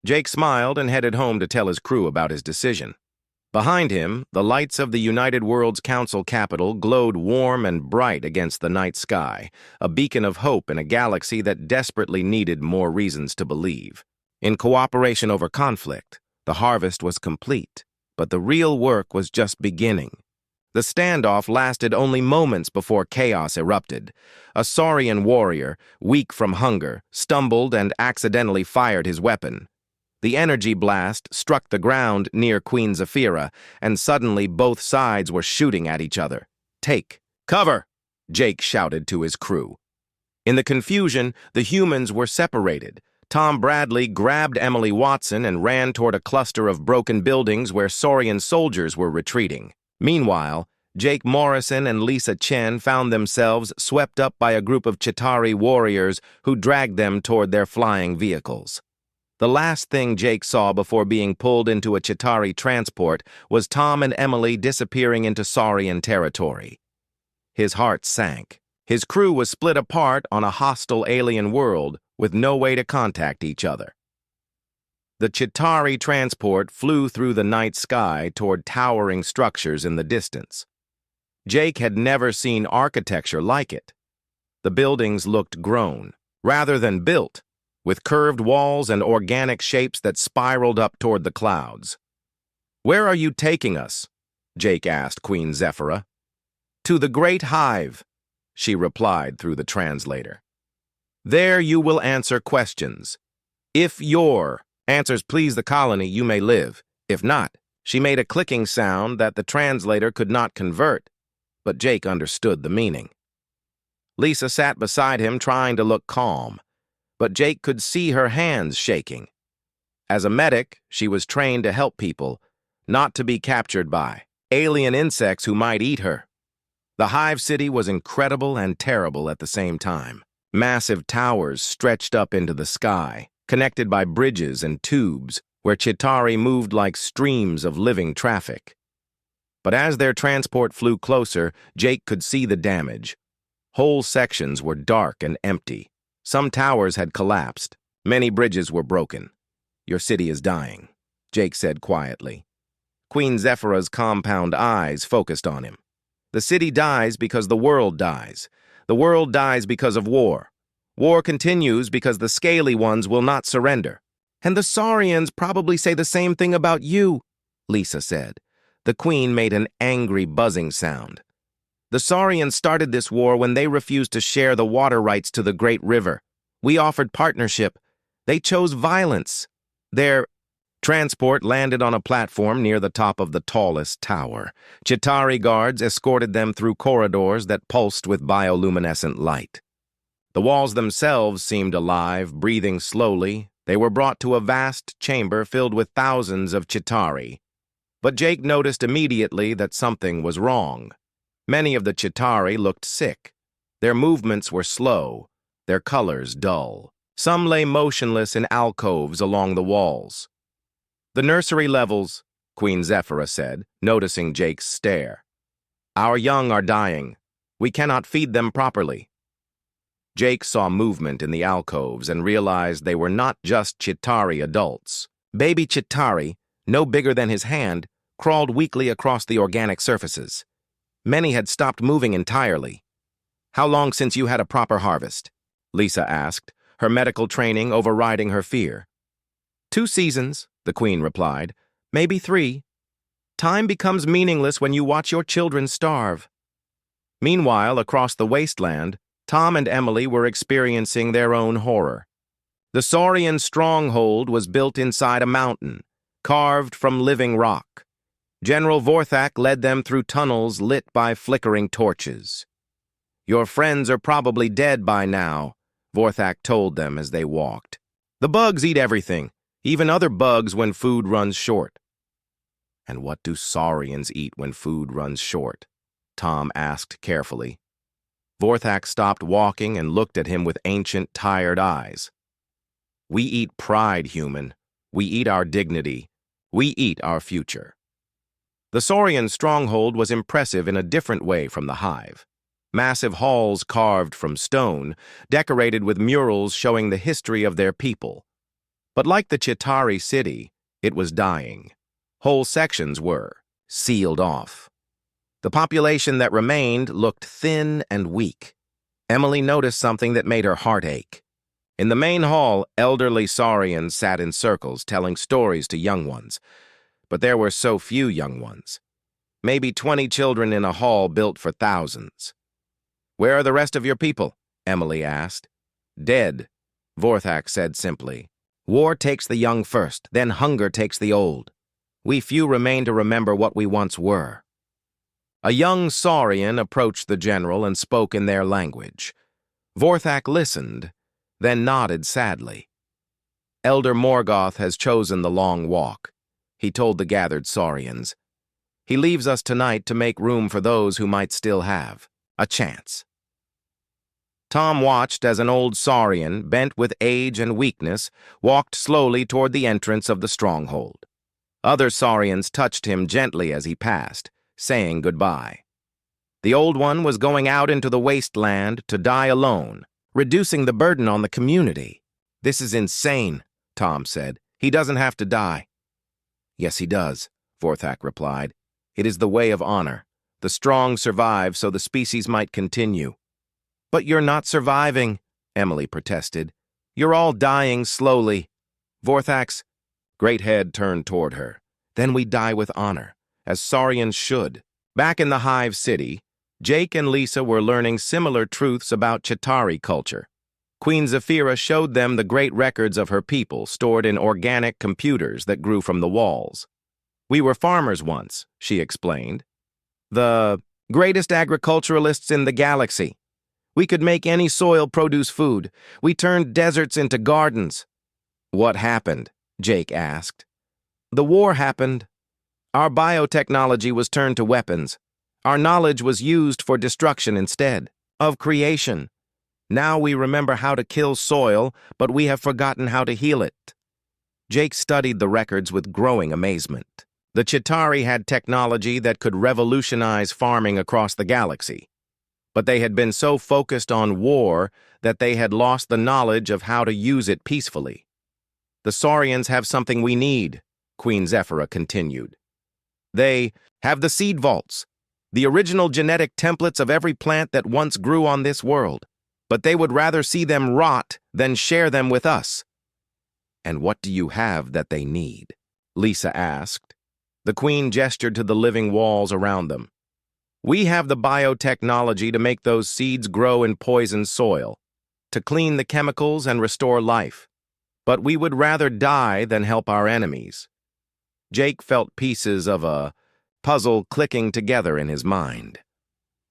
Jake smiled and headed home to tell his crew about his decision. Behind him, the lights of the United Worlds Council Capitol glowed warm and bright against the night sky, a beacon of hope in a galaxy that desperately needed more reasons to believe. In cooperation over conflict, the harvest was complete, but the real work was just beginning. The standoff lasted only moments before chaos erupted. A Saurian warrior, weak from hunger, stumbled and accidentally fired his weapon. The energy blast struck the ground near Queen Zephyra, and suddenly both sides were shooting at each other. "Take cover!" Jake shouted to his crew. In the confusion, the humans were separated. Tom Bradley grabbed Emily Watson and ran toward a cluster of broken buildings where Saurian soldiers were retreating. Meanwhile, Jake Morrison and Lisa Chen found themselves swept up by a group of Chitauri warriors who dragged them toward their flying vehicles. The last thing Jake saw before being pulled into a Chitauri transport was Tom and Emily disappearing into Saurian territory. His heart sank. His crew was split apart on a hostile alien world with no way to contact each other. The Chitauri transport flew through the night sky toward towering structures in the distance. Jake had never seen architecture like it. The buildings looked grown, rather than built, with curved walls and organic shapes that spiraled up toward the clouds. "Where are you taking us?" Jake asked Queen Zephyra. "To the Great Hive," she replied through the translator. "There you will answer questions. If your answers please the colony, you may live. If not," she made a clicking sound that the translator could not convert, but Jake understood the meaning. Lisa sat beside him trying to look calm, but Jake could see her hands shaking. As a medic, she was trained to help people, not to be captured by alien insects who might eat her. The Hive City was incredible and terrible at the same time. Massive towers stretched up into the sky, connected by bridges and tubes, where Chitauri moved like streams of living traffic. But as their transport flew closer, Jake could see the damage. Whole sections were dark and empty. Some towers had collapsed. Many bridges were broken. "Your city is dying," Jake said quietly. Queen Zephyra's compound eyes focused on him. "The city dies because the world dies. The world dies because of war. War continues because the scaly ones will not surrender. And the Saurians probably say the same thing about you," Lisa said. The queen made an angry buzzing sound. "The Saurians started this war when they refused to share the water rights to the Great River. We offered partnership. They chose violence. Their transport landed on a platform near the top of the tallest tower. Chitauri guards escorted them through corridors that pulsed with bioluminescent light. The walls themselves seemed alive, breathing slowly. They were brought to a vast chamber filled with thousands of Chitauri. But Jake noticed immediately that something was wrong. Many of the Chitauri looked sick. Their movements were slow, their colors dull. Some lay motionless in alcoves along the walls. "The nursery levels," Queen Zephyra said, noticing Jake's stare. "Our young are dying. We cannot feed them properly." Jake saw movement in the alcoves and realized they were not just Chitauri adults. Baby Chitauri, no bigger than his hand, crawled weakly across the organic surfaces. Many had stopped moving entirely. "How long since you had a proper harvest?" Lisa asked, her medical training overriding her fear. "2 seasons," the queen replied. "Maybe 3. Time becomes meaningless when you watch your children starve." Meanwhile, across the wasteland, Tom and Emily were experiencing their own horror. The Saurian stronghold was built inside a mountain, carved from living rock. General Vorthak led them through tunnels lit by flickering torches. "Your friends are probably dead by now," Vorthak told them as they walked. "The bugs eat everything, even other bugs when food runs short." "And what do Saurians eat when food runs short?" Tom asked carefully. Vorthak stopped walking and looked at him with ancient, tired eyes. "We eat pride, human. We eat our dignity. We eat our future." The Saurian stronghold was impressive in a different way from the Hive. Massive halls carved from stone, decorated with murals showing the history of their people. But like the Chitauri city, it was dying. Whole sections were sealed off. The population that remained looked thin and weak. Emily noticed something that made her heart ache. In the main hall, elderly Saurians sat in circles telling stories to young ones. But there were so few young ones. Maybe 20 children in a hall built for thousands. "Where are the rest of your people?" Emily asked. "Dead," Vorthak said simply. "War takes the young first, then hunger takes the old. We few remain to remember what we once were." A young Saurian approached the general and spoke in their language. Vorthak listened, then nodded sadly. "Elder Morgoth has chosen the long walk," he told the gathered Saurians. "He leaves us tonight to make room for those who might still have a chance." Tom watched as an old Saurian, bent with age and weakness, walked slowly toward the entrance of the stronghold. Other Saurians touched him gently as he passed, saying goodbye. The old one was going out into the wasteland to die alone, reducing the burden on the community. "This is insane," Tom said. "He doesn't have to die." "Yes, he does," Vorthak replied. "It is the way of honor. The strong survive so the species might continue." "But you're not surviving," Emily protested. "You're all dying slowly." Vorthak's great head turned toward her. "Then we die with honor, as Saurians should." Back in the Hive City, Jake and Lisa were learning similar truths about Chitauri culture. Queen Zephyra showed them the great records of her people stored in organic computers that grew from the walls. "We were farmers once," she explained. "The greatest agriculturalists in the galaxy. We could make any soil produce food. We turned deserts into gardens." "What happened?" Jake asked. "The war happened. Our biotechnology was turned to weapons. Our knowledge was used for destruction instead of creation. Now we remember how to kill soil, but we have forgotten how to heal it." Jake studied the records with growing amazement. The Chitauri had technology that could revolutionize farming across the galaxy. But they had been so focused on war that they had lost the knowledge of how to use it peacefully. "The Saurians have something we need," Queen Zephyra continued. "They have the seed vaults, the original genetic templates of every plant that once grew on this world, but they would rather see them rot than share them with us." "And what do you have that they need?" Lisa asked. The Queen gestured to the living walls around them. "We have the biotechnology to make those seeds grow in poisoned soil, to clean the chemicals and restore life. But we would rather die than help our enemies." Jake felt pieces of a puzzle clicking together in his mind.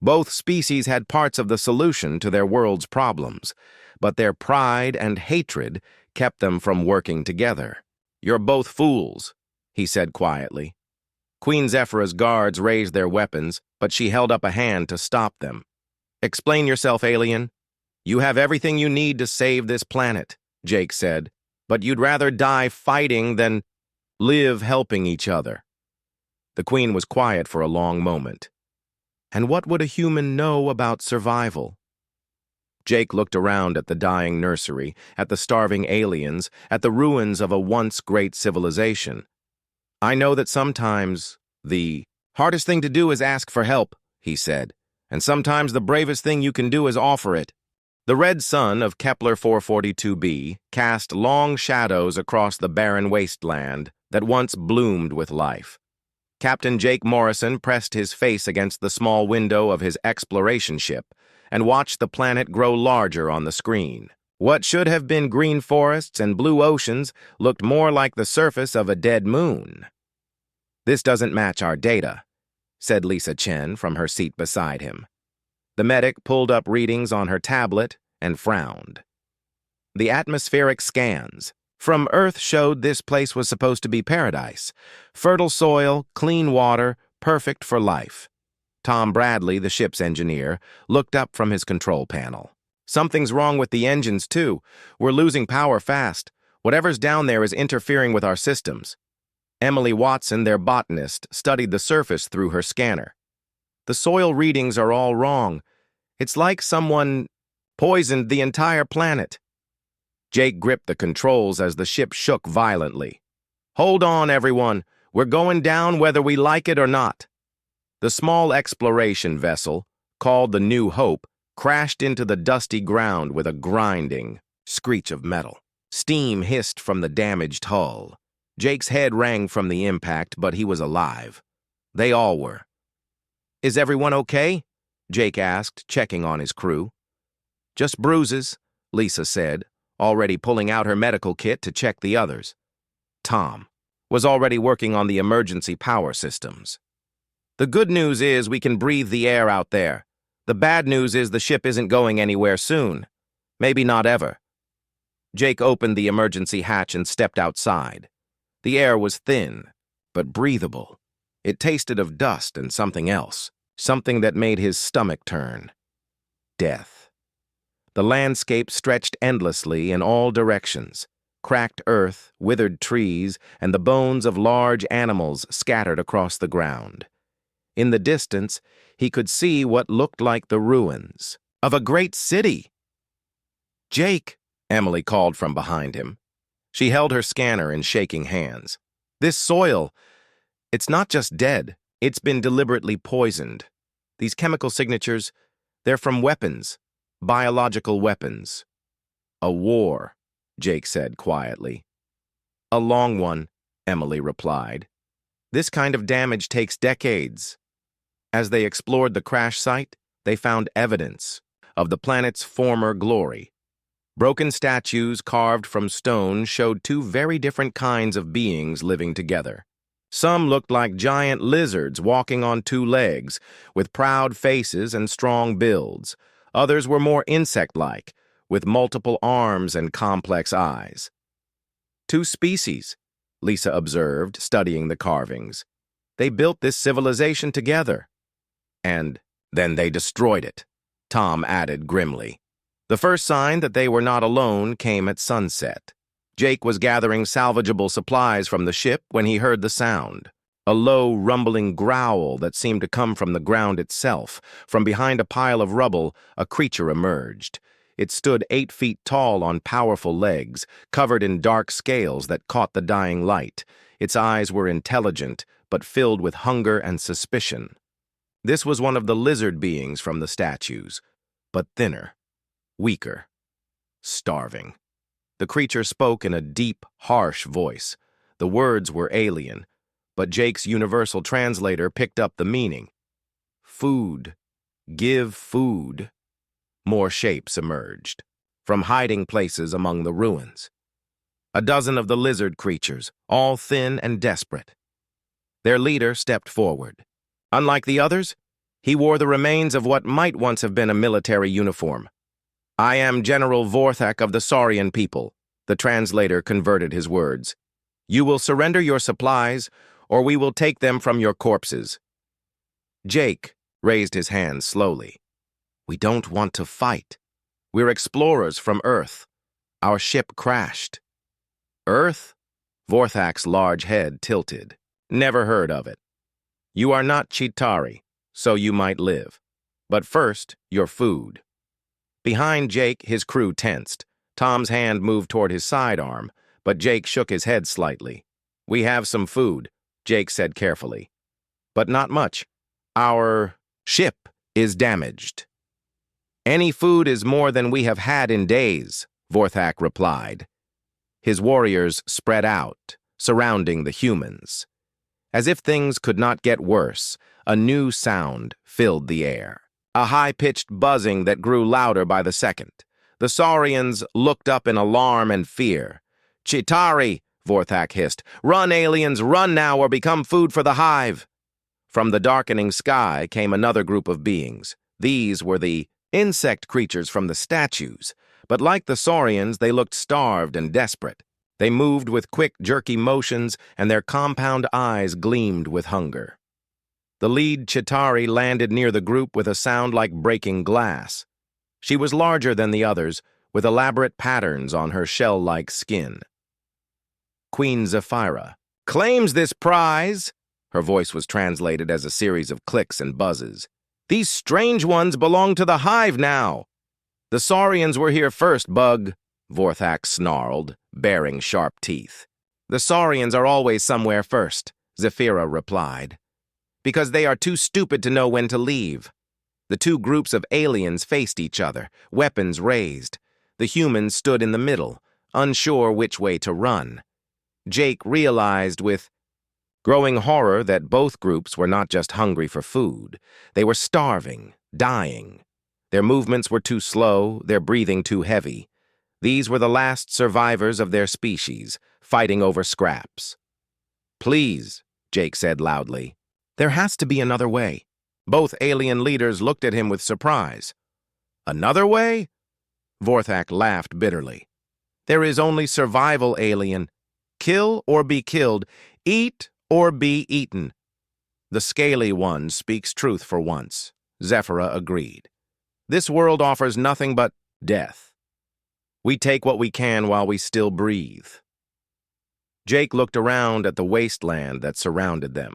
Both species had parts of the solution to their world's problems, but their pride and hatred kept them from working together. "You're both fools," he said quietly. Queen Zephyra's guards raised their weapons, but she held up a hand to stop them. "Explain yourself, alien. You have everything you need to save this planet," Jake said, "but you'd rather die fighting than live helping each other." The Queen was quiet for a long moment. And what would a human know about survival? Jake looked around at the dying nursery, at the starving aliens, at the ruins of a once great civilization. "I know that sometimes the hardest thing to do is ask for help," he said, "and sometimes the bravest thing you can do is offer it." The red sun of Kepler 442b cast long shadows across the barren wasteland that once bloomed with life. Captain Jake Morrison pressed his face against the small window of his exploration ship and watched the planet grow larger on the screen. What should have been green forests and blue oceans looked more like the surface of a dead moon. "This doesn't match our data," said Lisa Chen from her seat beside him. The medic pulled up readings on her tablet and frowned. The atmospheric scans from Earth showed this place was supposed to be paradise. Fertile soil, clean water, perfect for life. Tom Bradley, the ship's engineer, looked up from his control panel. "Something's wrong with the engines, too. We're losing power fast. Whatever's down there is interfering with our systems." Emily Watson, their botanist, studied the surface through her scanner. "The soil readings are all wrong. It's like someone poisoned the entire planet." Jake gripped the controls as the ship shook violently. "Hold on, everyone. We're going down whether we like it or not." The small exploration vessel, called the New Hope, crashed into the dusty ground with a grinding screech of metal. Steam hissed from the damaged hull. Jake's head rang from the impact, but he was alive. They all were. "Is everyone okay?" Jake asked, checking on his crew. "Just bruises," Lisa said, already pulling out her medical kit to check the others. Tom was already working on the emergency power systems. "The good news is we can breathe the air out there. The bad news is the ship isn't going anywhere soon. Maybe not ever." Jake opened the emergency hatch and stepped outside. The air was thin, but breathable. It tasted of dust and something else, something that made his stomach turn. Death. The landscape stretched endlessly in all directions. Cracked earth, withered trees, and the bones of large animals scattered across the ground. In the distance, he could see what looked like the ruins of a great city. "Jake," Emily called from behind him. She held her scanner in shaking hands. "This soil, it's not just dead, it's been deliberately poisoned. These chemical signatures, they're from weapons, biological weapons." "A war," Jake said quietly. "A long one," Emily replied. "This kind of damage takes decades." As they explored the crash site, they found evidence of the planet's former glory. Broken statues carved from stone showed two very different kinds of beings living together. Some looked like giant lizards walking on two legs, with proud faces and strong builds. Others were more insect-like, with multiple arms and complex eyes. "Two species," Lisa observed, studying the carvings. "They built this civilization together." "And then they destroyed it," Tom added grimly. The first sign that they were not alone came at sunset. Jake was gathering salvageable supplies from the ship when he heard the sound. A low, rumbling growl that seemed to come from the ground itself. From behind a pile of rubble, a creature emerged. It stood 8 feet tall on powerful legs, covered in dark scales that caught the dying light. Its eyes were intelligent, but filled with hunger and suspicion. This was one of the lizard beings from the statues, but thinner, weaker, starving. The creature spoke in a deep, harsh voice. The words were alien, but Jake's universal translator picked up the meaning. "Food. Give food." More shapes emerged, from hiding places among the ruins. A dozen of the lizard creatures, all thin and desperate. Their leader stepped forward. Unlike the others, he wore the remains of what might once have been a military uniform. "I am General Vorthak of the Saurian people," the translator converted his words. "You will surrender your supplies, or we will take them from your corpses." Jake raised his hand slowly. "We don't want to fight. We're explorers from Earth. Our ship crashed." "Earth?" Vorthak's large head tilted. "Never heard of it. You are not Chitauri, so you might live. But first, your food." Behind Jake, his crew tensed. Tom's hand moved toward his sidearm, but Jake shook his head slightly. "We have some food," Jake said carefully. "But not much. Our ship is damaged." "Any food is more than we have had in days," Vorthak replied. His warriors spread out, surrounding the humans. As if things could not get worse, a new sound filled the air. A high-pitched buzzing that grew louder by the second. The Saurians looked up in alarm and fear. "Chitauri!" Vorthak hissed. "Run, aliens, run now or become food for the hive!" From the darkening sky came another group of beings. These were the insect creatures from the statues, but like the Saurians, they looked starved and desperate. They moved with quick, jerky motions, and their compound eyes gleamed with hunger. The lead Chitauri landed near the group with a sound like breaking glass. She was larger than the others, with elaborate patterns on her shell-like skin. Queen Zephyra claims this prize. Her voice was translated as a series of clicks and buzzes. "These strange ones belong to the hive now. The Saurians were here first, Bug." Vorthak snarled, baring sharp teeth. The Saurians are always somewhere first, Zephyra replied, because they are too stupid to know when to leave. The two groups of aliens faced each other, weapons raised. The humans stood in the middle, unsure which way to run. Jake realized with growing horror that both groups were not just hungry for food. They were starving, dying. Their movements were too slow, their breathing too heavy. These were the last survivors of their species, fighting over scraps. "Please," Jake said loudly, "there has to be another way." Both alien leaders looked at him with surprise. "Another way?" Vorthak laughed bitterly. "There is only survival, alien. Kill or be killed, eat or be eaten." "The scaly one speaks truth for once," Zephyra agreed. "This world offers nothing but death. We take what we can while we still breathe." Jake looked around at the wasteland that surrounded them.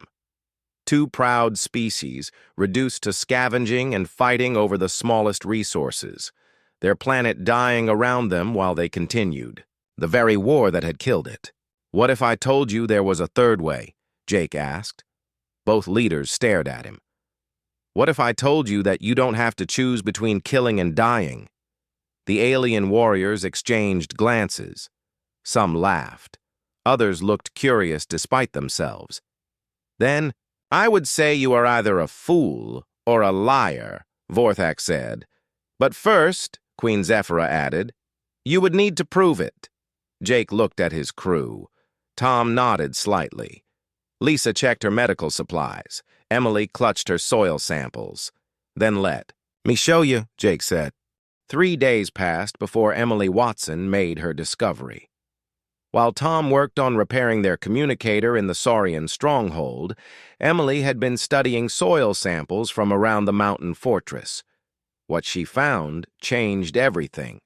Two proud species, reduced to scavenging and fighting over the smallest resources, their planet dying around them while they continued, the very war that had killed it. "What if I told you there was a third way?" Jake asked. Both leaders stared at him. "What if I told you that you don't have to choose between killing and dying?" The alien warriors exchanged glances. Some laughed. Others looked curious despite themselves. Then, "I would say you are either a fool or a liar," Vorthak said. "But first," Queen Zephyra added, "you would need to prove it." Jake looked at his crew. Tom nodded slightly. Lisa checked her medical supplies. Emily clutched her soil samples. "Then let me show you," Jake said. 3 days passed before Emily Watson made her discovery. While Tom worked on repairing their communicator in the Saurian stronghold, Emily had been studying soil samples from around the mountain fortress. What she found changed everything.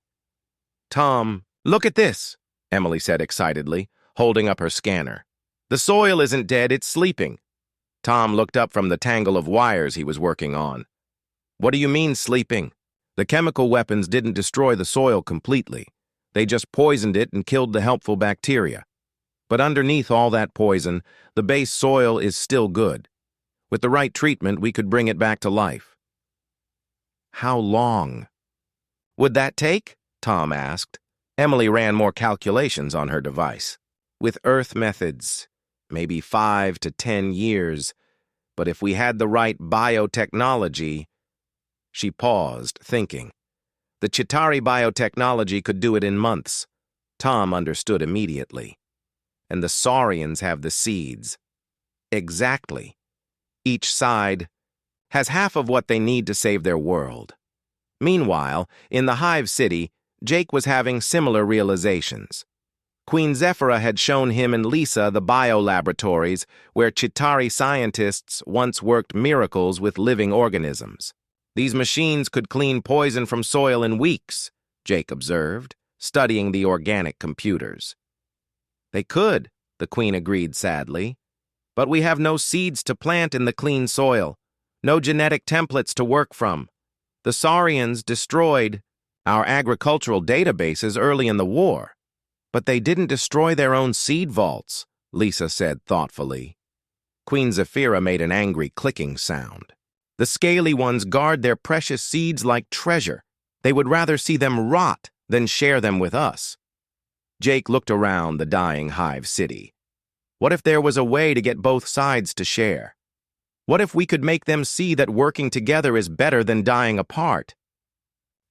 "Tom, look at this," Emily said excitedly, holding up her scanner. "The soil isn't dead, it's sleeping." Tom looked up from the tangle of wires he was working on. "What do you mean, sleeping? The chemical weapons didn't destroy the soil completely. They just poisoned it and killed the helpful bacteria. But underneath all that poison, the base soil is still good. With the right treatment, we could bring it back to life." "How long would that take?" Tom asked. Emily ran more calculations on her device. "With Earth methods, maybe 5 to 10 years. But if we had the right biotechnology—" She paused, thinking. The Chitauri biotechnology could do it in months. Tom understood immediately. And the Saurians have the seeds. Exactly. Each side has half of what they need to save their world. Meanwhile, in the Hive City, Jake was having similar realizations. Queen Zephyra had shown him and Lisa the biolaboratories where Chitauri scientists once worked miracles with living organisms. "These machines could clean poison from soil in weeks," Jake observed, studying the organic computers. "They could," the Queen agreed sadly. "But we have no seeds to plant in the clean soil, no genetic templates to work from. The Saurians destroyed our agricultural databases early in the war. But they didn't destroy their own seed vaults," Lisa said thoughtfully. Queen Zephyra made an angry clicking sound. "The scaly ones guard their precious seeds like treasure. They would rather see them rot than share them with us." Jake looked around the dying Hive City. What if there was a way to get both sides to share? What if we could make them see that working together is better than dying apart?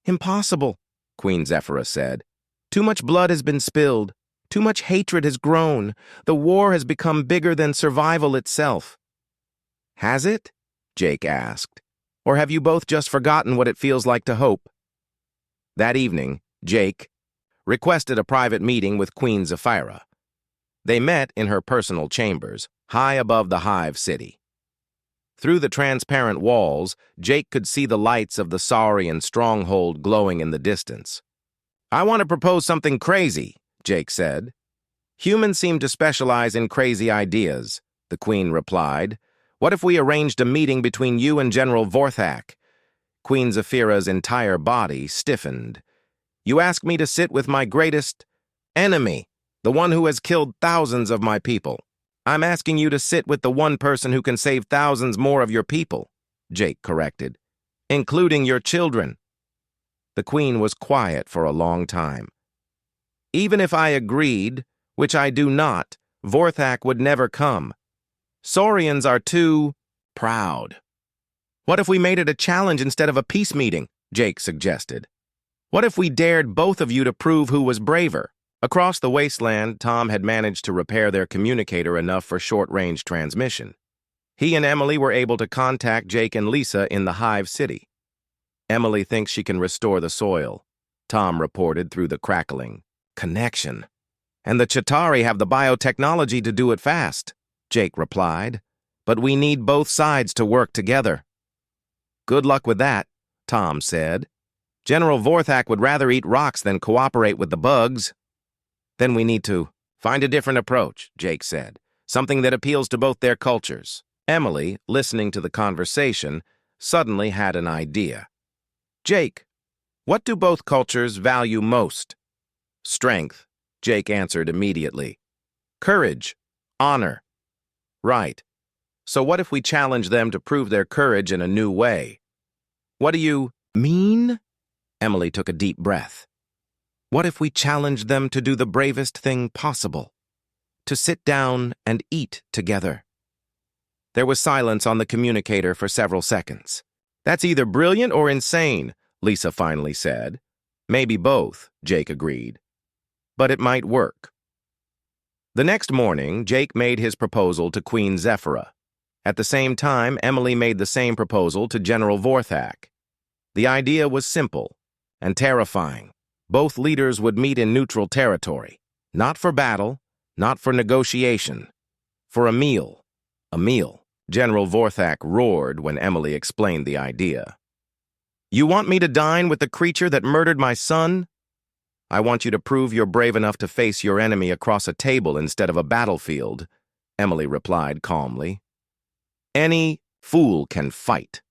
"Impossible," Queen Zephyra said. "Too much blood has been spilled. Too much hatred has grown. The war has become bigger than survival itself." "Has it?" Jake asked. "Or have you both just forgotten what it feels like to hope?" That evening, Jake requested a private meeting with Queen Zephyra. They met in her personal chambers, high above the Hive City. Through the transparent walls, Jake could see the lights of the Saurian stronghold glowing in the distance. "I want to propose something crazy," Jake said. "Humans seem to specialize in crazy ideas," the Queen replied. "What if we arranged a meeting between you and General Vorthak?" Queen Zephyra's entire body stiffened. You ask me to sit with my greatest enemy, the one who has killed thousands of my people. I'm asking you to sit with the one person who can save thousands more of your people, Jake corrected, including your children. The Queen was quiet for a long time. Even if I agreed, which I do not, Vorthak would never come. Saurians are too proud. What if we made it a challenge instead of a peace meeting? Jake suggested. What if we dared both of you to prove who was braver? Across the wasteland, Tom had managed to repair their communicator enough for short-range transmission. He and Emily were able to contact Jake and Lisa in the Hive City. Emily thinks she can restore the soil, Tom reported through the crackling connection. And the Chitauri have the biotechnology to do it fast, Jake replied. But we need both sides to work together. Good luck with that, Tom said. General Vorthak would rather eat rocks than cooperate with the bugs. Then we need to find a different approach, Jake said, something that appeals to both their cultures. Emily, listening to the conversation, suddenly had an idea. Jake, what do both cultures value most? Strength, Jake answered immediately. Courage, honor. Right. So what if we challenge them to prove their courage in a new way? What do you mean? Emily took a deep breath. What if we challenge them to do the bravest thing possible? To sit down and eat together? There was silence on the communicator for several seconds. That's either brilliant or insane, Lisa finally said. Maybe both, Jake agreed. But it might work. The next morning, Jake made his proposal to Queen Zephyra. At the same time, Emily made the same proposal to General Vorthak. The idea was simple and terrifying. Both leaders would meet in neutral territory, not for battle, not for negotiation, for a meal. A meal. General Vorthak roared when Emily explained the idea. You want me to dine with the creature that murdered my son? I want you to prove you're brave enough to face your enemy across a table instead of a battlefield, Emily replied calmly. Any fool can fight.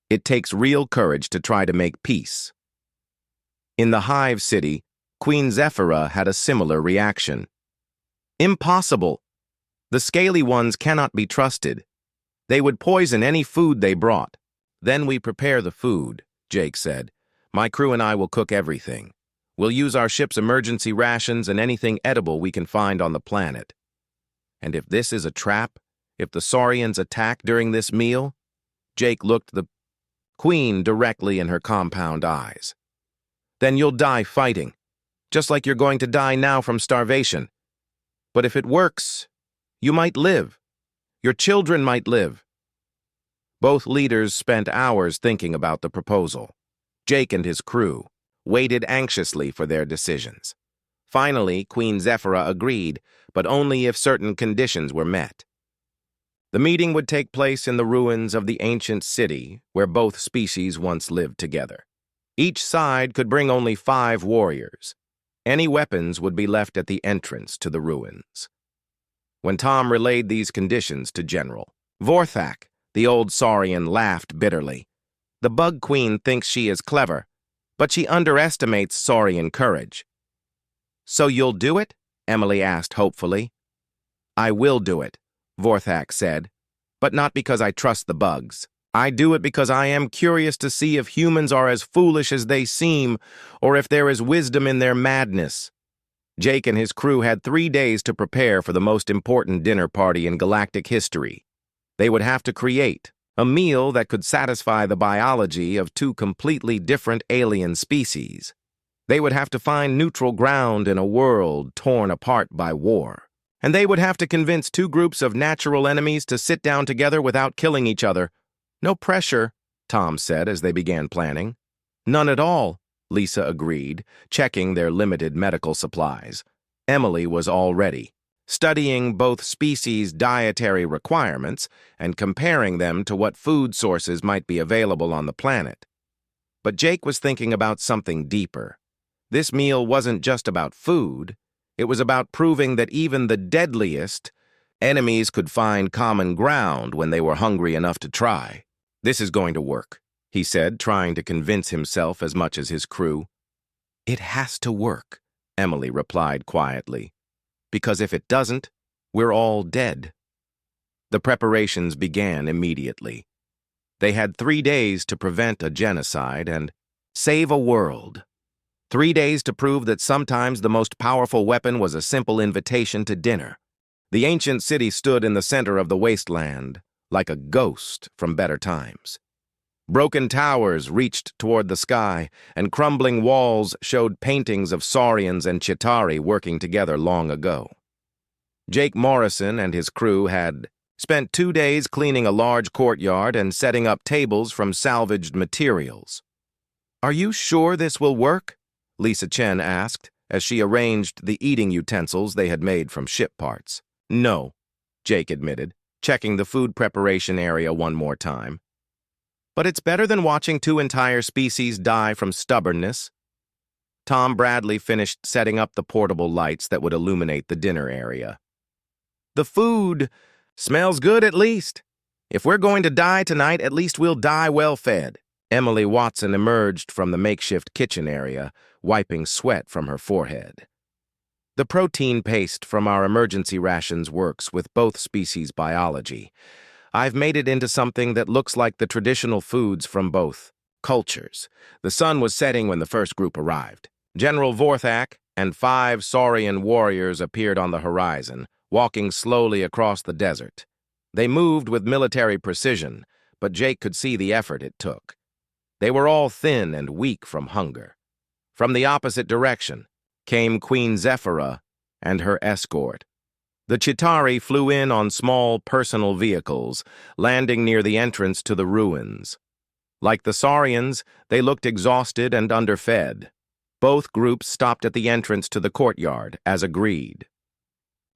It takes real courage to try to make peace. In the Hive City, Queen Zephyra had a similar reaction. Impossible. The scaly ones cannot be trusted. They would poison any food they brought. Then we prepare the food, Jake said. My crew and I will cook everything. We'll use our ship's emergency rations and anything edible we can find on the planet. And if this is a trap, if the Saurians attack during this meal, Jake looked the Queen directly in her compound eyes. Then you'll die fighting, just like you're going to die now from starvation. But if it works, you might live. Your children might live. Both leaders spent hours thinking about the proposal. Jake and his crew waited anxiously for their decisions. Finally, Queen Zephyra agreed, but only if certain conditions were met. The meeting would take place in the ruins of the ancient city where both species once lived together. Each side could bring only 5 warriors. Any weapons would be left at the entrance to the ruins. When Tom relayed these conditions to General Vorthak, the old Saurian laughed bitterly. The Bug Queen thinks she is clever, but she underestimates Saurian courage. So you'll do it? Emily asked hopefully. I will do it, Vorthak said, but not because I trust the bugs. I do it because I am curious to see if humans are as foolish as they seem, or if there is wisdom in their madness. Jake and his crew had 3 days to prepare for the most important dinner party in galactic history. They would have to create a meal that could satisfy the biology of 2 completely different alien species. They would have to find neutral ground in a world torn apart by war. And they would have to convince 2 groups of natural enemies to sit down together without killing each other. No pressure, Tom said as they began planning. None at all, Lisa agreed, checking their limited medical supplies. Emily was all ready, studying both species' dietary requirements and comparing them to what food sources might be available on the planet. But Jake was thinking about something deeper. This meal wasn't just about food. It was about proving that even the deadliest enemies could find common ground when they were hungry enough to try. This is going to work, he said, trying to convince himself as much as his crew. It has to work, Emily replied quietly, because if it doesn't, we're all dead. The preparations began immediately. They had 3 days to prevent a genocide and save a world. 3 days to prove that sometimes the most powerful weapon was a simple invitation to dinner. The ancient city stood in the center of the wasteland, like a ghost from better times. Broken towers reached toward the sky, and crumbling walls showed paintings of Saurians and Chitauri working together long ago. Jake Morrison and his crew had spent 2 days cleaning a large courtyard and setting up tables from salvaged materials. "Are you sure this will work?" Lisa Chen asked, as she arranged the eating utensils they had made from ship parts. "No," Jake admitted, checking the food preparation area one more time. "But it's better than watching 2 entire species die from stubbornness." Tom Bradley finished setting up the portable lights that would illuminate the dinner area. "The food smells good at least. If we're going to die tonight, at least we'll die well-fed." Emily Watson emerged from the makeshift kitchen area, wiping sweat from her forehead. "The protein paste from our emergency rations works with both species' biology. I've made it into something that looks like the traditional foods from both cultures." The sun was setting when the first group arrived. General Vorthak and 5 Saurian warriors appeared on the horizon, walking slowly across the desert. They moved with military precision, but Jake could see the effort it took. They were all thin and weak from hunger. From the opposite direction came Queen Zephyra and her escort. The Chitauri flew in on small personal vehicles, landing near the entrance to the ruins. Like the Saurians, they looked exhausted and underfed. Both groups stopped at the entrance to the courtyard, as agreed.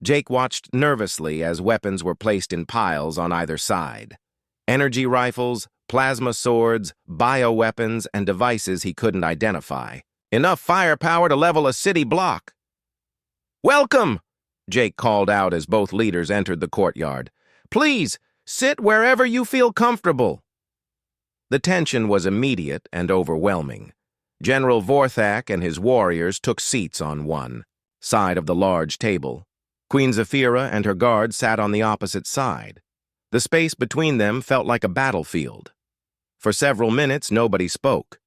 Jake watched nervously as weapons were placed in piles on either side. Energy rifles, plasma swords, bioweapons, and devices he couldn't identify. Enough firepower to level a city block. "Welcome!" Jake called out as both leaders entered the courtyard. "Please, sit wherever you feel comfortable." The tension was immediate and overwhelming. General Vorthak and his warriors took seats on one side of the large table. Queen Zephyra and her guards sat on the opposite side. The space between them felt like a battlefield. For several minutes, nobody spoke.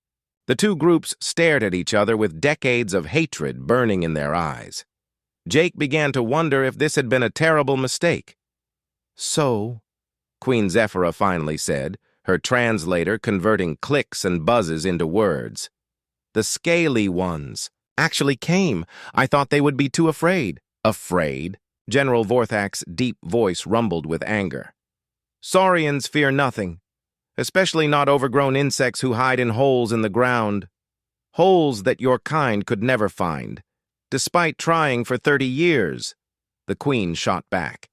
The 2 groups stared at each other with decades of hatred burning in their eyes. Jake began to wonder if this had been a terrible mistake. "So," Queen Zephyra finally said, her translator converting clicks and buzzes into words. "The scaly ones actually came. I thought they would be too afraid." "Afraid?" General Vorthak's deep voice rumbled with anger. "Saurians fear nothing, especially not overgrown insects who hide in holes in the ground. Holes that your kind could never find, despite trying for 30 years. The Queen shot back.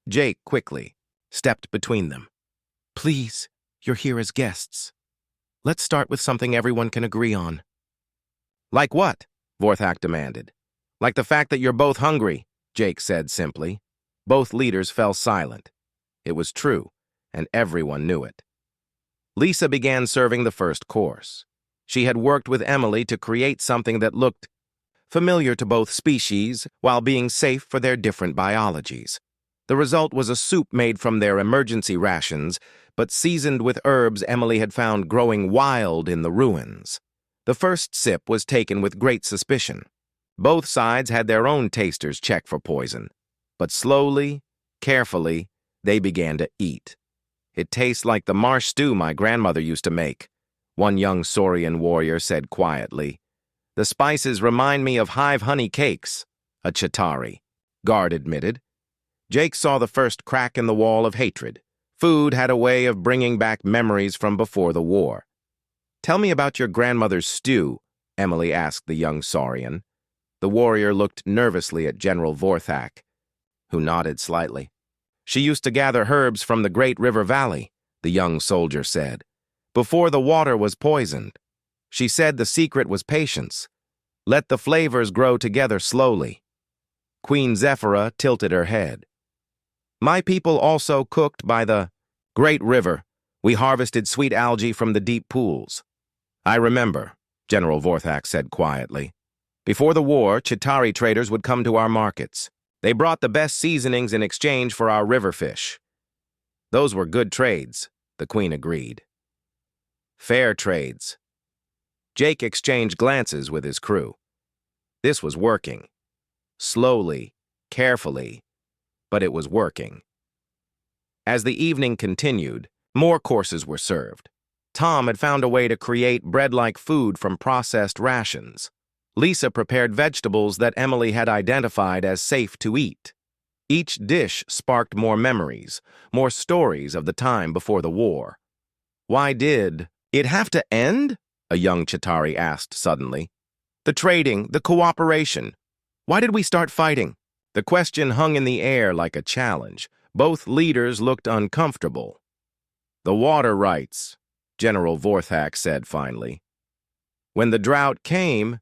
Jake quickly stepped between them. "Please, you're here as guests. Let's start with something everyone can agree on." "Like what?" Vorthak demanded. "Like the fact that you're both hungry," Jake said simply. Both leaders fell silent. It was true, and everyone knew it. Lisa began serving the first course. She had worked with Emily to create something that looked familiar to both species while being safe for their different biologies. The result was a soup made from their emergency rations, but seasoned with herbs Emily had found growing wild in the ruins. The first sip was taken with great suspicion. Both sides had their own tasters check for poison, but slowly, carefully, they began to eat. "It tastes like the marsh stew my grandmother used to make," one young Saurian warrior said quietly. "The spices remind me of hive honey cakes," a Chitauri guard admitted. Jake saw the first crack in the wall of hatred. Food had a way of bringing back memories from before the war. "Tell me about your grandmother's stew," Emily asked the young Saurian. The warrior looked nervously at General Vorthak, who nodded slightly. "She used to gather herbs from the Great River Valley," the young soldier said, "before the water was poisoned. She said the secret was patience. Let the flavors grow together slowly." Queen Zephyra tilted her head. "My people also cooked by the Great River. We harvested sweet algae from the deep pools." "I remember," General Vorthak said quietly. Before the war, Chitauri traders would come to our markets. They brought the best seasonings in exchange for our river fish. Those were good trades, the Queen agreed. Fair trades. Jake exchanged glances with his crew. This was working. Slowly, carefully, but it was working. As the evening continued, more courses were served. Tom had found a way to create bread-like food from processed rations. Lisa prepared vegetables that Emily had identified as safe to eat. Each dish sparked more memories, more stories of the time before the war. Why did it have to end? A young Chitauri asked suddenly. The trading, the cooperation. Why did we start fighting? The question hung in the air like a challenge. Both leaders looked uncomfortable. The water rights, General Vorthak said finally. When the drought came,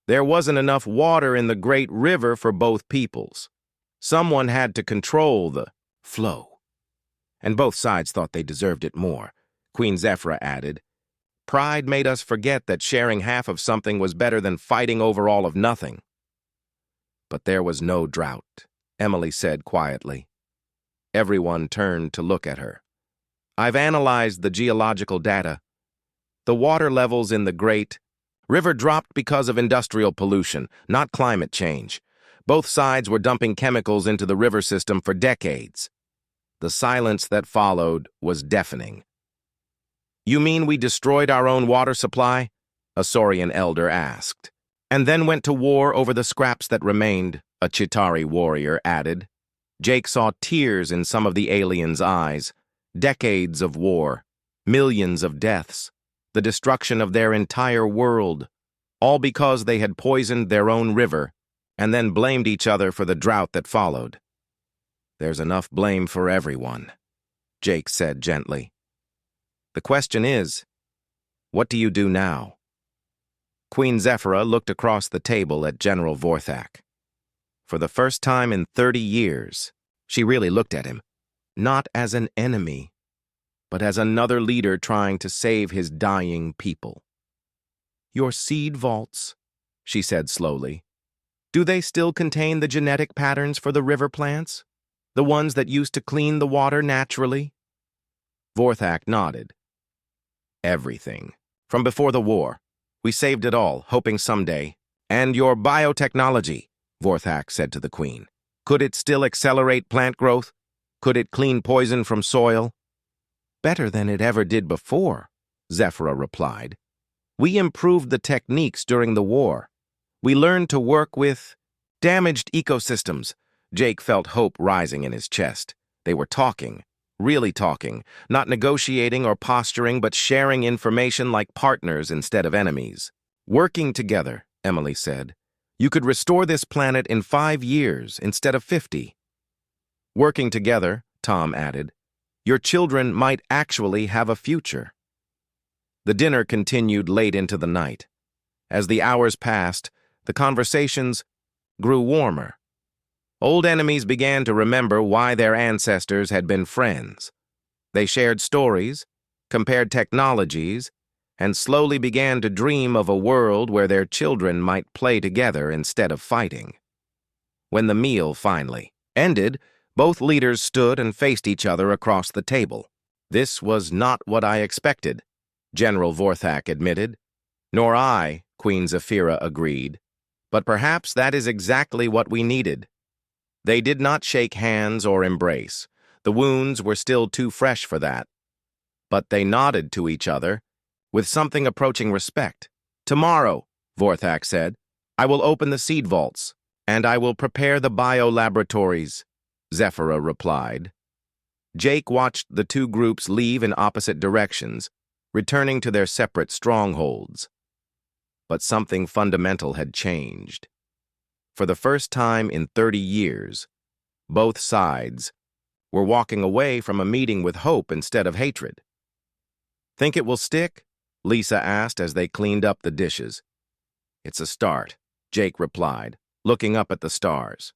there wasn't enough water in the great river for both peoples. Someone had to control the flow. And both sides thought they deserved it more, Queen Zephyra added. Pride made us forget that sharing half of something was better than fighting over all of nothing. But there was no drought, Emily said quietly. Everyone turned to look at her. I've analyzed the geological data. The water levels in the great river dropped because of industrial pollution, not climate change. Both sides were dumping chemicals into the river system for decades. The silence that followed was deafening. You mean we destroyed our own water supply? A Saurian elder asked. And then went to war over the scraps that remained, a Chitauri warrior added. Jake saw tears in some of the aliens' eyes. Decades of war, millions of deaths, the destruction of their entire world, all because they had poisoned their own river and then blamed each other for the drought that followed. There's enough blame for everyone, Jake said gently. The question is, what do you do now? Queen Zephyra looked across the table at General Vorthak. For the first time in 30 years, she really looked at him, not as an enemy, but as another leader trying to save his dying people. Your seed vaults, she said slowly, do they still contain the genetic patterns for the river plants? The ones that used to clean the water naturally? Vorthak nodded. Everything. From before the war. We saved it all, hoping someday. And your biotechnology, Vorthak said to the Queen. Could it still accelerate plant growth? Could it clean poison from soil? Better than it ever did before, Zephyra replied. We improved the techniques during the war. We learned to work with damaged ecosystems. Jake felt hope rising in his chest. They were talking, really talking, not negotiating or posturing, but sharing information like partners instead of enemies. Working together, Emily said. You could restore this planet in 5 years instead of 50. Working together, Tom added, your children might actually have a future. The dinner continued late into the night. As the hours passed, the conversations grew warmer. Old enemies began to remember why their ancestors had been friends. They shared stories, compared technologies, and slowly began to dream of a world where their children might play together instead of fighting. When the meal finally ended, both leaders stood and faced each other across the table. This was not what I expected, General Vorthak admitted. Nor I, Queen Zephyra agreed. But perhaps that is exactly what we needed. They did not shake hands or embrace. The wounds were still too fresh for that. But they nodded to each other, with something approaching respect. Tomorrow, Vorthak said, I will open the seed vaults, and I will prepare the biolaboratories, Zephyra replied. Jake watched the two groups leave in opposite directions, returning to their separate strongholds. But something fundamental had changed. For the first time in 30 years, both sides were walking away from a meeting with hope instead of hatred. Think it will stick? Lisa asked as they cleaned up the dishes. It's a start, Jake replied, looking up at the stars.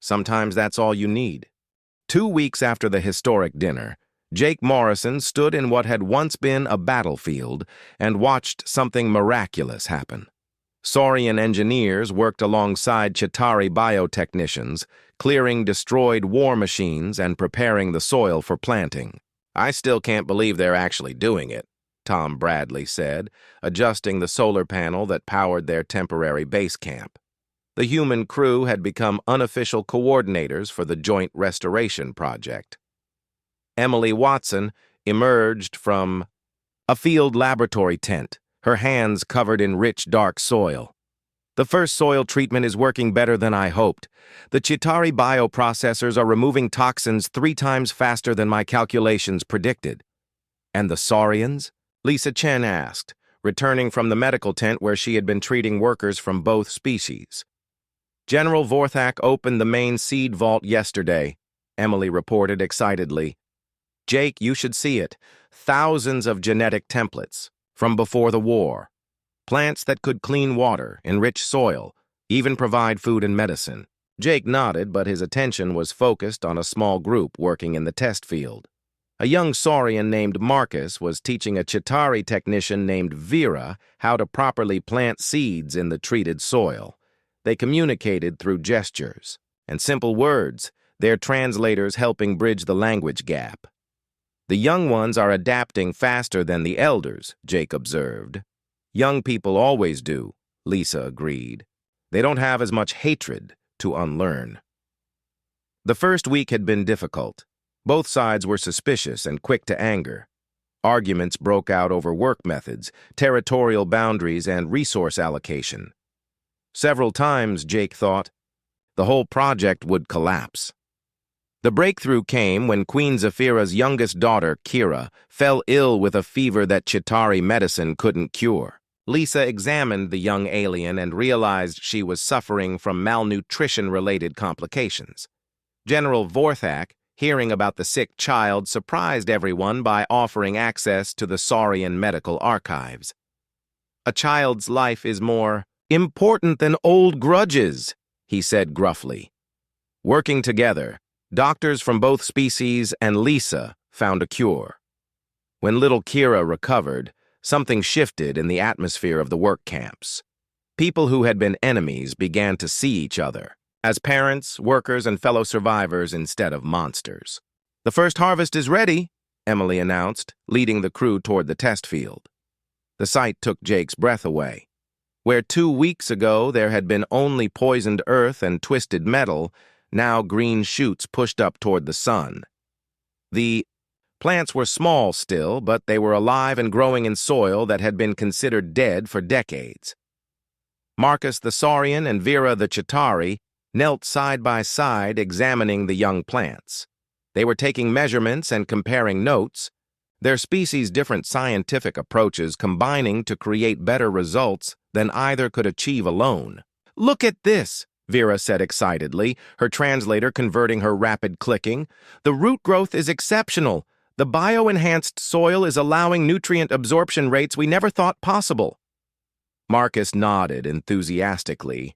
Sometimes that's all you need. 2 weeks after the historic dinner, Jake Morrison stood in what had once been a battlefield and watched something miraculous happen. Saurian engineers worked alongside Chitauri biotechnicians, clearing destroyed war machines and preparing the soil for planting. "I still can't believe they're actually doing it," Tom Bradley said, adjusting the solar panel that powered their temporary base camp. The human crew had become unofficial coordinators for the joint restoration project. Emily Watson emerged from a field laboratory tent, her hands covered in rich, dark soil. "The first soil treatment is working better than I hoped. The Chitauri bioprocessors are removing toxins 3 times faster than my calculations predicted." "And the Saurians?" Lisa Chen asked, returning from the medical tent where she had been treating workers from both species. "General Vorthak opened the main seed vault yesterday," Emily reported excitedly. "Jake, you should see it. Thousands of genetic templates from before the war. Plants that could clean water, enrich soil, even provide food and medicine." Jake nodded, but his attention was focused on a small group working in the test field. A young Saurian named Marcus was teaching a Chitauri technician named Vera how to properly plant seeds in the treated soil. They communicated through gestures and simple words, their translators helping bridge the language gap. "The young ones are adapting faster than the elders," Jake observed. "Young people always do," Lisa agreed. "They don't have as much hatred to unlearn." The first week had been difficult. Both sides were suspicious and quick to anger. Arguments broke out over work methods, territorial boundaries, and resource allocation. Several times, Jake thought, the whole project would collapse. The breakthrough came when Queen Zafira's youngest daughter, Kira, fell ill with a fever that Chitauri medicine couldn't cure. Lisa examined the young alien and realized she was suffering from malnutrition-related complications. General Vorthak, hearing about the sick child, surprised everyone by offering access to the Saurian medical archives. "A child's life is more important than old grudges," he said gruffly. Working together, doctors from both species and Lisa found a cure. When little Kira recovered, something shifted in the atmosphere of the work camps. People who had been enemies began to see each other as parents, workers, and fellow survivors instead of monsters. "The first harvest is ready," Emily announced, leading the crew toward the test field. The sight took Jake's breath away. Where 2 weeks ago there had been only poisoned earth and twisted metal, now green shoots pushed up toward the sun. The plants were small still, but they were alive and growing in soil that had been considered dead for decades. Marcus the Saurian and Vera the Chitauri knelt side by side examining the young plants. They were taking measurements and comparing notes, their species' different scientific approaches combining to create better results than either could achieve alone. "Look at this," Vera said excitedly, her translator converting her rapid clicking. "The root growth is exceptional. The bio-enhanced soil is allowing nutrient absorption rates we never thought possible." Marcus nodded enthusiastically.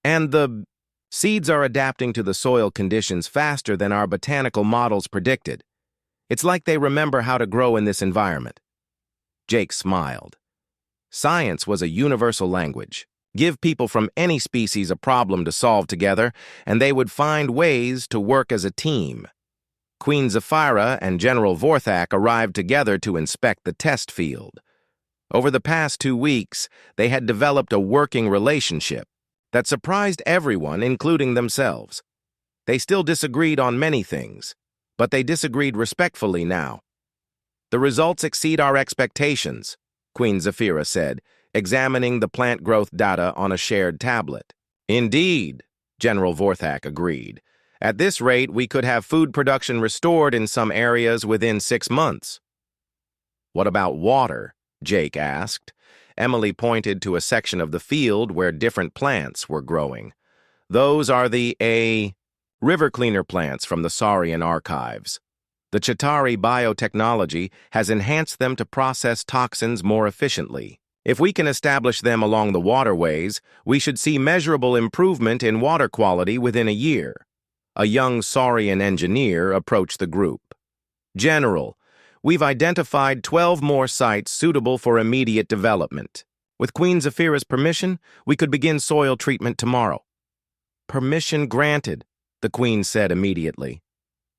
"And the seeds are adapting to the soil conditions faster than our botanical models predicted. It's like they remember how to grow in this environment." Jake smiled. Science was a universal language. Give people from any species a problem to solve together, and they would find ways to work as a team. Queen Zafira and General Vorthak arrived together to inspect the test field. Over the past 2 weeks, they had developed a working relationship that surprised everyone, including themselves. They still disagreed on many things, but they disagreed respectfully now. "The results exceed our expectations," Queen Zafira said, examining the plant growth data on a shared tablet. "Indeed," General Vorthak agreed. "At this rate, we could have food production restored in some areas within 6 months." "What about water?" Jake asked. Emily pointed to a section of the field where different plants were growing. "Those are the river cleaner plants from the Saurian archives. The Chitauri biotechnology has enhanced them to process toxins more efficiently. If we can establish them along the waterways, we should see measurable improvement in water quality within a year." A young Saurian engineer approached the group. General, we've identified 12 more sites suitable for immediate development. With Queen Zephyra's permission, we could begin soil treatment tomorrow. Permission granted, the Queen said immediately.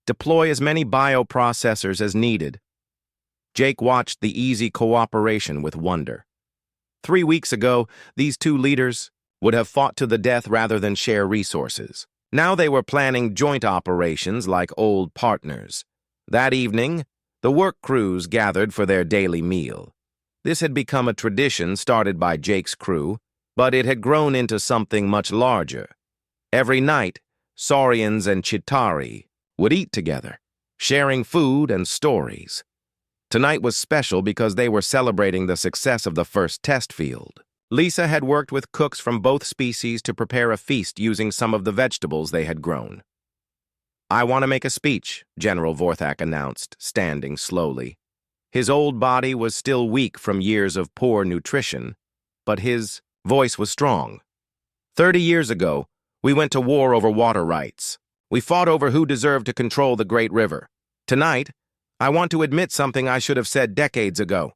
Deploy as many bioprocessors as needed. Jake watched the easy cooperation with wonder. 3 weeks ago, these two leaders would have fought to the death rather than share resources. Now they were planning joint operations like old partners. That evening, the work crews gathered for their daily meal. This had become a tradition started by Jake's crew, but it had grown into something much larger. Every night, Saurians and Chitauri would eat together, sharing food and stories. Tonight was special because they were celebrating the success of the first test field. Lisa had worked with cooks from both species to prepare a feast using some of the vegetables they had grown. "I want to make a speech," General Vorthak announced, standing slowly. His old body was still weak from years of poor nutrition, but his voice was strong. 30 years ago, we went to war over water rights. We fought over who deserved to control the Great River. Tonight, I want to admit something I should have said decades ago."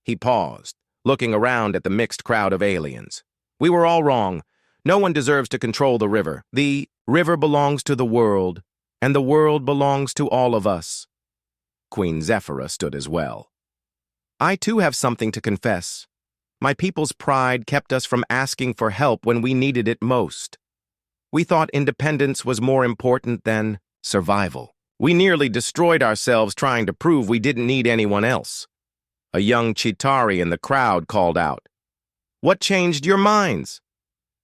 He paused, looking around at the mixed crowd of aliens. "We were all wrong. No one deserves to control the river. The river belongs to the world, and the world belongs to all of us." Queen Zephyra stood as well. "I too have something to confess. My people's pride kept us from asking for help when we needed it most. We thought independence was more important than survival. We nearly destroyed ourselves trying to prove we didn't need anyone else." A young Chitauri in the crowd called out, "What changed your minds?"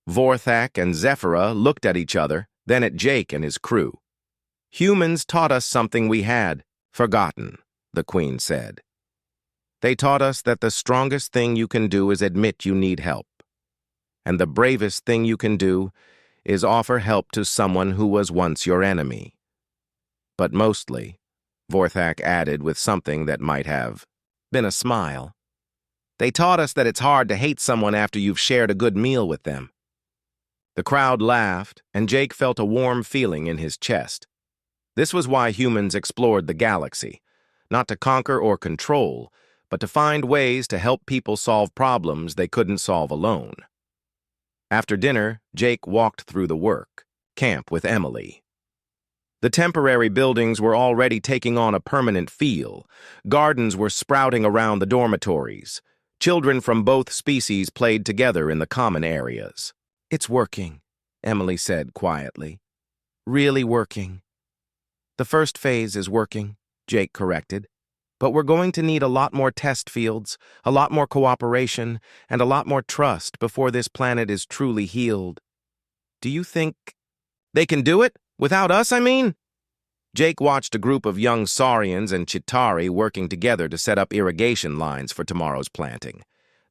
Vorthak and Zephyra looked at each other, then at Jake and his crew. "Humans taught us something we had forgotten," the Queen said. "They taught us that the strongest thing you can do is admit you need help. And the bravest thing you can do is offer help to someone who was once your enemy. But mostly," Vorthak added with something that might have been a smile, "they taught us that it's hard to hate someone after you've shared a good meal with them." The crowd laughed, and Jake felt a warm feeling in his chest. This was why humans explored the galaxy, not to conquer or control, but to find ways to help people solve problems they couldn't solve alone. After dinner, Jake walked through the work camp with Emily. The temporary buildings were already taking on a permanent feel. Gardens were sprouting around the dormitories. Children from both species played together in the common areas. "It's working," Emily said quietly. "Really working." "The first phase is working," Jake corrected. "But we're going to need a lot more test fields, a lot more cooperation, and a lot more trust before this planet is truly healed." "Do you think they can do it? Without us, I mean?" Jake watched a group of young Saurians and Chitauri working together to set up irrigation lines for tomorrow's planting.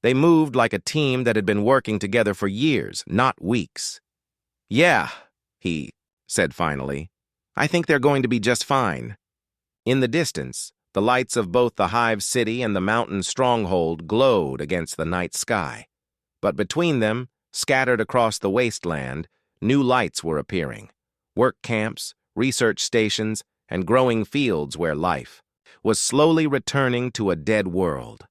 They moved like a team that had been working together for years, not weeks. "Yeah," he said finally. "I think they're going to be just fine." In the distance, the lights of both the Hive City and the mountain stronghold glowed against the night sky. But between them, scattered across the wasteland, new lights were appearing. Work camps, research stations, and growing fields where life was slowly returning to a dead world.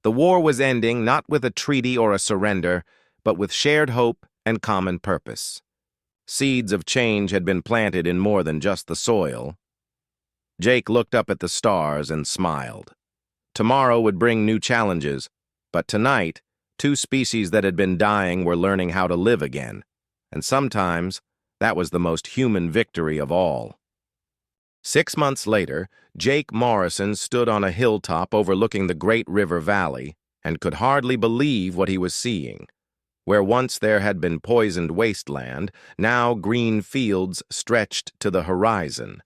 The war was ending not with a treaty or a surrender, but with shared hope and common purpose. Seeds of change had been planted in more than just the soil. Jake looked up at the stars and smiled. Tomorrow would bring new challenges, but tonight, two species that had been dying were learning how to live again, and sometimes that was the most human victory of all. 6 months later, Jake Morrison stood on a hilltop overlooking the Great River Valley and could hardly believe what he was seeing. Where once there had been poisoned wasteland, now green fields stretched to the horizon.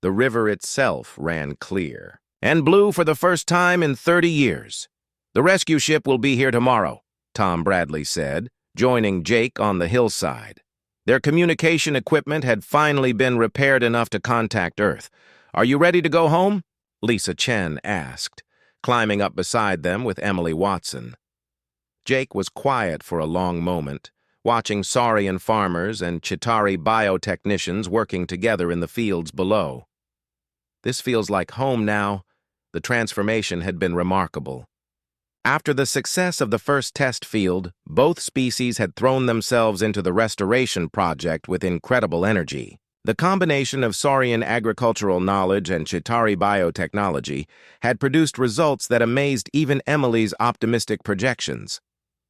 The river itself ran clear and blue for the first time in 30 years. "The rescue ship will be here tomorrow," Tom Bradley said, joining Jake on the hillside. Their communication equipment had finally been repaired enough to contact Earth. "Are you ready to go home?" Lisa Chen asked, climbing up beside them with Emily Watson. Jake was quiet for a long moment, watching Saurian farmers and Chitauri biotechnicians working together in the fields below. This feels like home now. The transformation had been remarkable. After the success of the first test field, both species had thrown themselves into the restoration project with incredible energy. The combination of Saurian agricultural knowledge and Chitauri biotechnology had produced results that amazed even Emily's optimistic projections.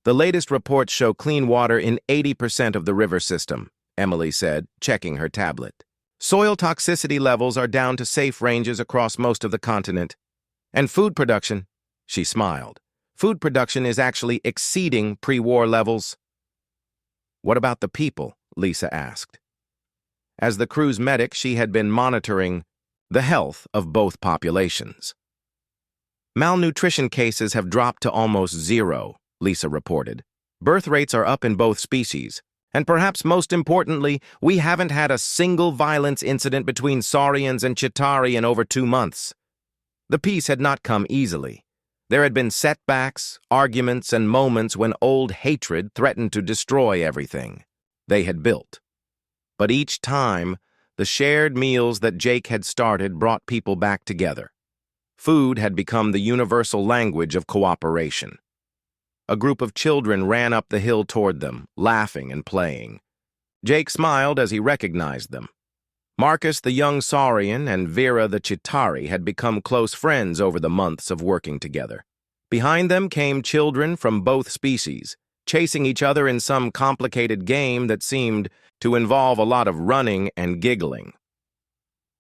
The latest reports show clean water in 80% of the river system, Emily said, checking her tablet. Soil toxicity levels are down to safe ranges across most of the continent. And food production, she smiled. Food production is actually exceeding pre-war levels. What about the people? Lisa asked. As the crew's medic, she had been monitoring the health of both populations. Malnutrition cases have dropped to almost zero, Lisa reported. Birth rates are up in both species. And perhaps most importantly, we haven't had a single violence incident between Saurians and Chitauri in over 2 months. The peace had not come easily. There had been setbacks, arguments, and moments when old hatred threatened to destroy everything they had built. But each time, the shared meals that Jake had started brought people back together. Food had become the universal language of cooperation. A group of children ran up the hill toward them, laughing and playing. Jake smiled as he recognized them. Marcus, the young Saurian, and Vera, the Chitauri, had become close friends over the months of working together. Behind them came children from both species, chasing each other in some complicated game that seemed to involve a lot of running and giggling.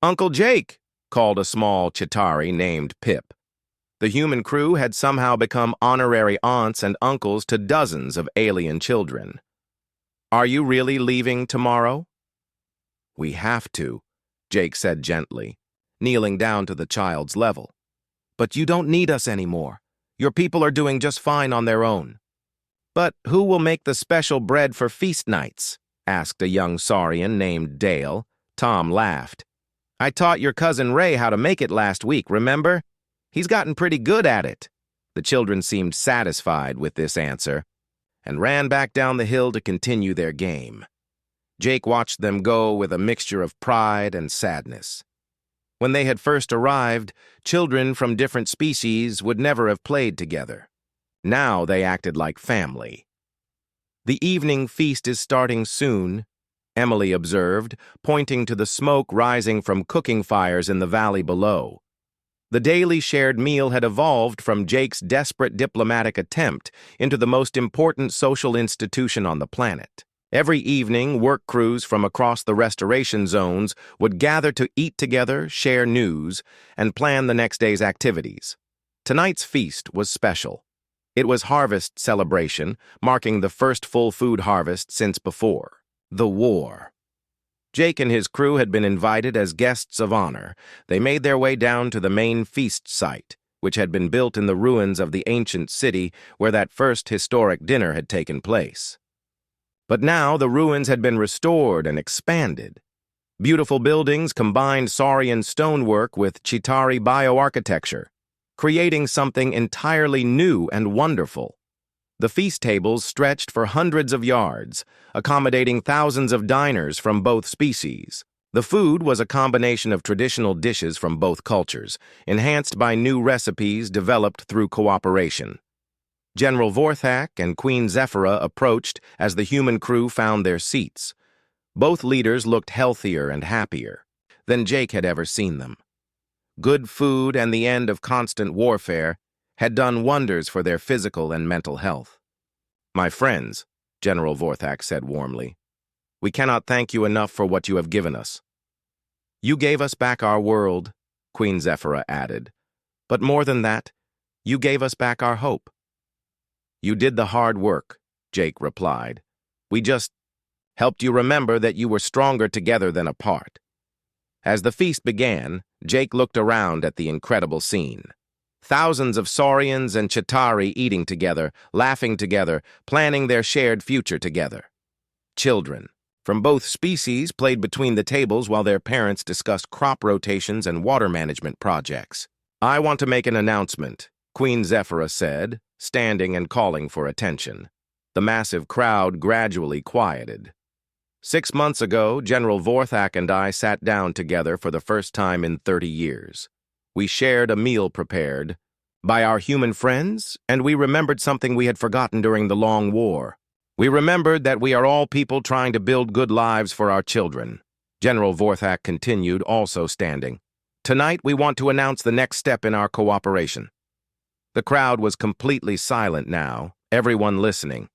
"Uncle Jake," called a small Chitauri named Pip. The human crew had somehow become honorary aunts and uncles to dozens of alien children. "Are you really leaving tomorrow?" "We have to," Jake said gently, kneeling down to the child's level. "But you don't need us anymore. Your people are doing just fine on their own." "But who will make the special bread for feast nights?" asked a young Saurian named Dale. Tom laughed. "I taught your cousin Ray how to make it last week, remember? He's gotten pretty good at it." The children seemed satisfied with this answer and ran back down the hill to continue their game. Jake watched them go with a mixture of pride and sadness. When they had first arrived, children from different species would never have played together. Now they acted like family. "The evening feast is starting soon," Emily observed, pointing to the smoke rising from cooking fires in the valley below. The daily shared meal had evolved from Jake's desperate diplomatic attempt into the most important social institution on the planet. Every evening, work crews from across the restoration zones would gather to eat together, share news, and plan the next day's activities. Tonight's feast was special. It was harvest celebration, marking the first full food harvest since before the war. Jake and his crew had been invited as guests of honor. They made their way down to the main feast site, which had been built in the ruins of the ancient city where that first historic dinner had taken place. But now the ruins had been restored and expanded. Beautiful buildings combined Saurian stonework with Chitauri bioarchitecture, creating something entirely new and wonderful. The feast tables stretched for hundreds of yards, accommodating thousands of diners from both species. The food was a combination of traditional dishes from both cultures, enhanced by new recipes developed through cooperation. General Vorthak and Queen Zephyra approached as the human crew found their seats. Both leaders looked healthier and happier than Jake had ever seen them. Good food and the end of constant warfare had done wonders for their physical and mental health. "My friends," General Vorthak said warmly, "we cannot thank you enough for what you have given us." "You gave us back our world," Queen Zephyra added. "But more than that, you gave us back our hope." "You did the hard work," Jake replied. "We just helped you remember that you were stronger together than apart." As the feast began, Jake looked around at the incredible scene. Thousands of Saurians and Chitauri eating together, laughing together, planning their shared future together. Children from both species played between the tables while their parents discussed crop rotations and water management projects. "I want to make an announcement," Queen Zephyra said, standing and calling for attention. The massive crowd gradually quieted. 6 months ago, General Vorthak and I sat down together for the first time in 30 years. We shared a meal prepared by our human friends, and we remembered something we had forgotten during the long war. We remembered that we are all people trying to build good lives for our children. General Vorthak continued, also standing. Tonight, we want to announce the next step in our cooperation. The crowd was completely silent now, everyone listening.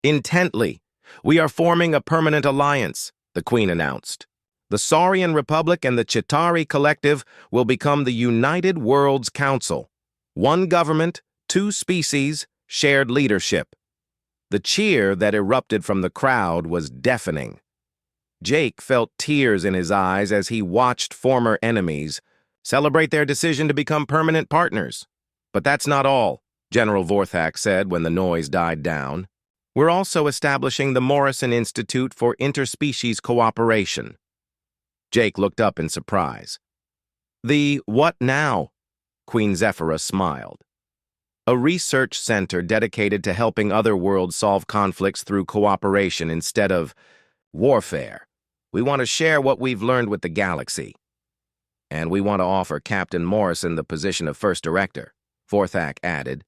Intently, we are forming a permanent alliance, the Queen announced. The Saurian Republic and the Chitauri Collective will become the United Worlds Council. One government, two species, shared leadership. The cheer that erupted from the crowd was deafening. Jake felt tears in his eyes as he watched former enemies celebrate their decision to become permanent partners. But that's not all, General Vorthak said when the noise died down. We're also establishing the Morrison Institute for Interspecies Cooperation. Jake looked up in surprise. The what now? Queen Zephyra smiled. A research center dedicated to helping other worlds solve conflicts through cooperation instead of warfare. We want to share what we've learned with the galaxy. And we want to offer Captain Morrison the position of first director, Vorthak added.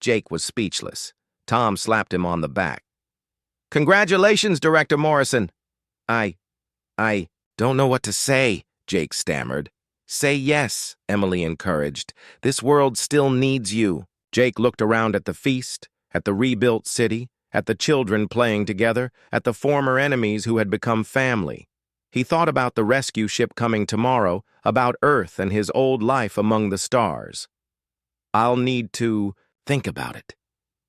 Jake was speechless. Tom slapped him on the back. Congratulations, Director Morrison. I don't know what to say, Jake stammered. Say yes, Emily encouraged. This world still needs you. Jake looked around at the feast, at the rebuilt city, at the children playing together, at the former enemies who had become family. He thought about the rescue ship coming tomorrow, about Earth and his old life among the stars. I'll need to think about it,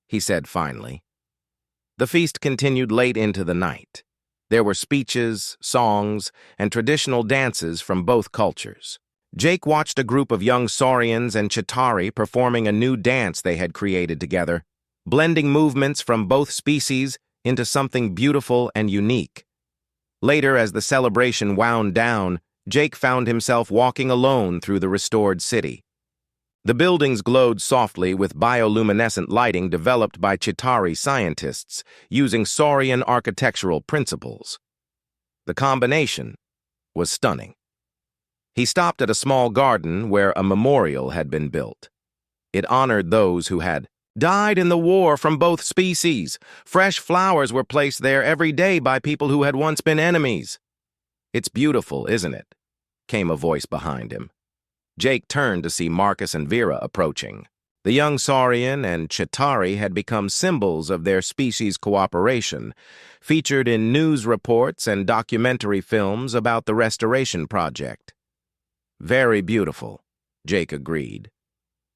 he said finally. The feast continued late into the night. There were speeches, songs, and traditional dances from both cultures. Jake watched a group of young Saurians and Chitauri performing a new dance they had created together, blending movements from both species into something beautiful and unique. Later, as the celebration wound down, Jake found himself walking alone through the restored city. The buildings glowed softly with bioluminescent lighting developed by Chitauri scientists using Saurian architectural principles. The combination was stunning. He stopped at a small garden where a memorial had been built. It honored those who had died in the war from both species. Fresh flowers were placed there every day by people who had once been enemies. It's beautiful, isn't it? Came a voice behind him. Jake turned to see Marcus and Vera approaching. The young Saurian and Chitauri had become symbols of their species cooperation, featured in news reports and documentary films about the restoration project. Very beautiful, Jake agreed.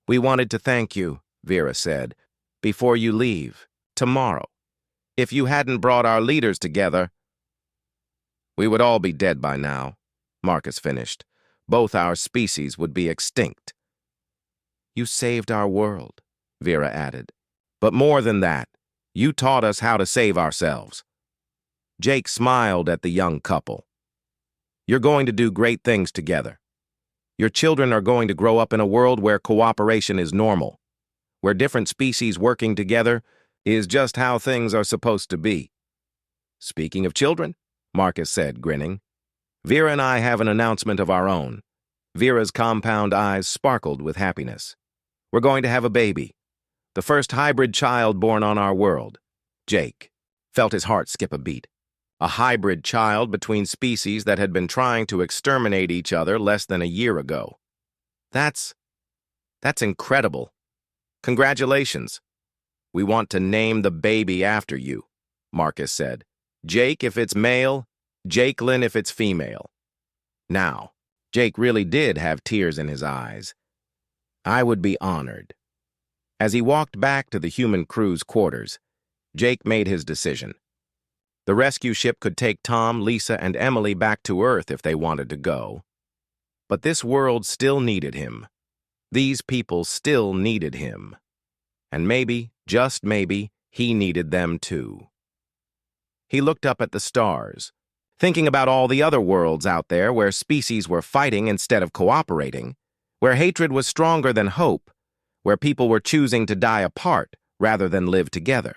We wanted to thank you, Vera said, before you leave, tomorrow. If you hadn't brought our leaders together, we would all be dead by now, Marcus finished. Both our species would be extinct. You saved our world, Vera added. But more than that, you taught us how to save ourselves. Jake smiled at the young couple. You're going to do great things together. Your children are going to grow up in a world where cooperation is normal, where different species working together is just how things are supposed to be. Speaking of children, Marcus said, grinning, Vera and I have an announcement of our own. Vera's compound eyes sparkled with happiness. We're going to have a baby, the first hybrid child born on our world. Jake felt his heart skip a beat. A hybrid child between species that had been trying to exterminate each other less than a year ago. That's incredible. Congratulations. We want to name the baby after you, Marcus said. Jake if it's male, Jakelin if it's female. Now, Jake really did have tears in his eyes. I would be honored. As he walked back to the human crew's quarters, Jake made his decision. The rescue ship could take Tom, Lisa, and Emily back to Earth if they wanted to go. But this world still needed him. These people still needed him. And maybe, just maybe, he needed them too. He looked up at the stars, thinking about all the other worlds out there where species were fighting instead of cooperating, where hatred was stronger than hope, where people were choosing to die apart rather than live together.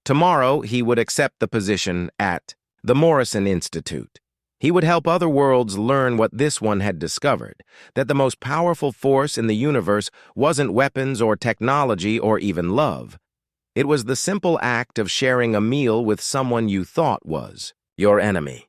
Tomorrow, he would accept the position at the Morrison Institute. He would help other worlds learn what this one had discovered, that the most powerful force in the universe wasn't weapons or technology or even love. It was the simple act of sharing a meal with someone you thought was your enemy.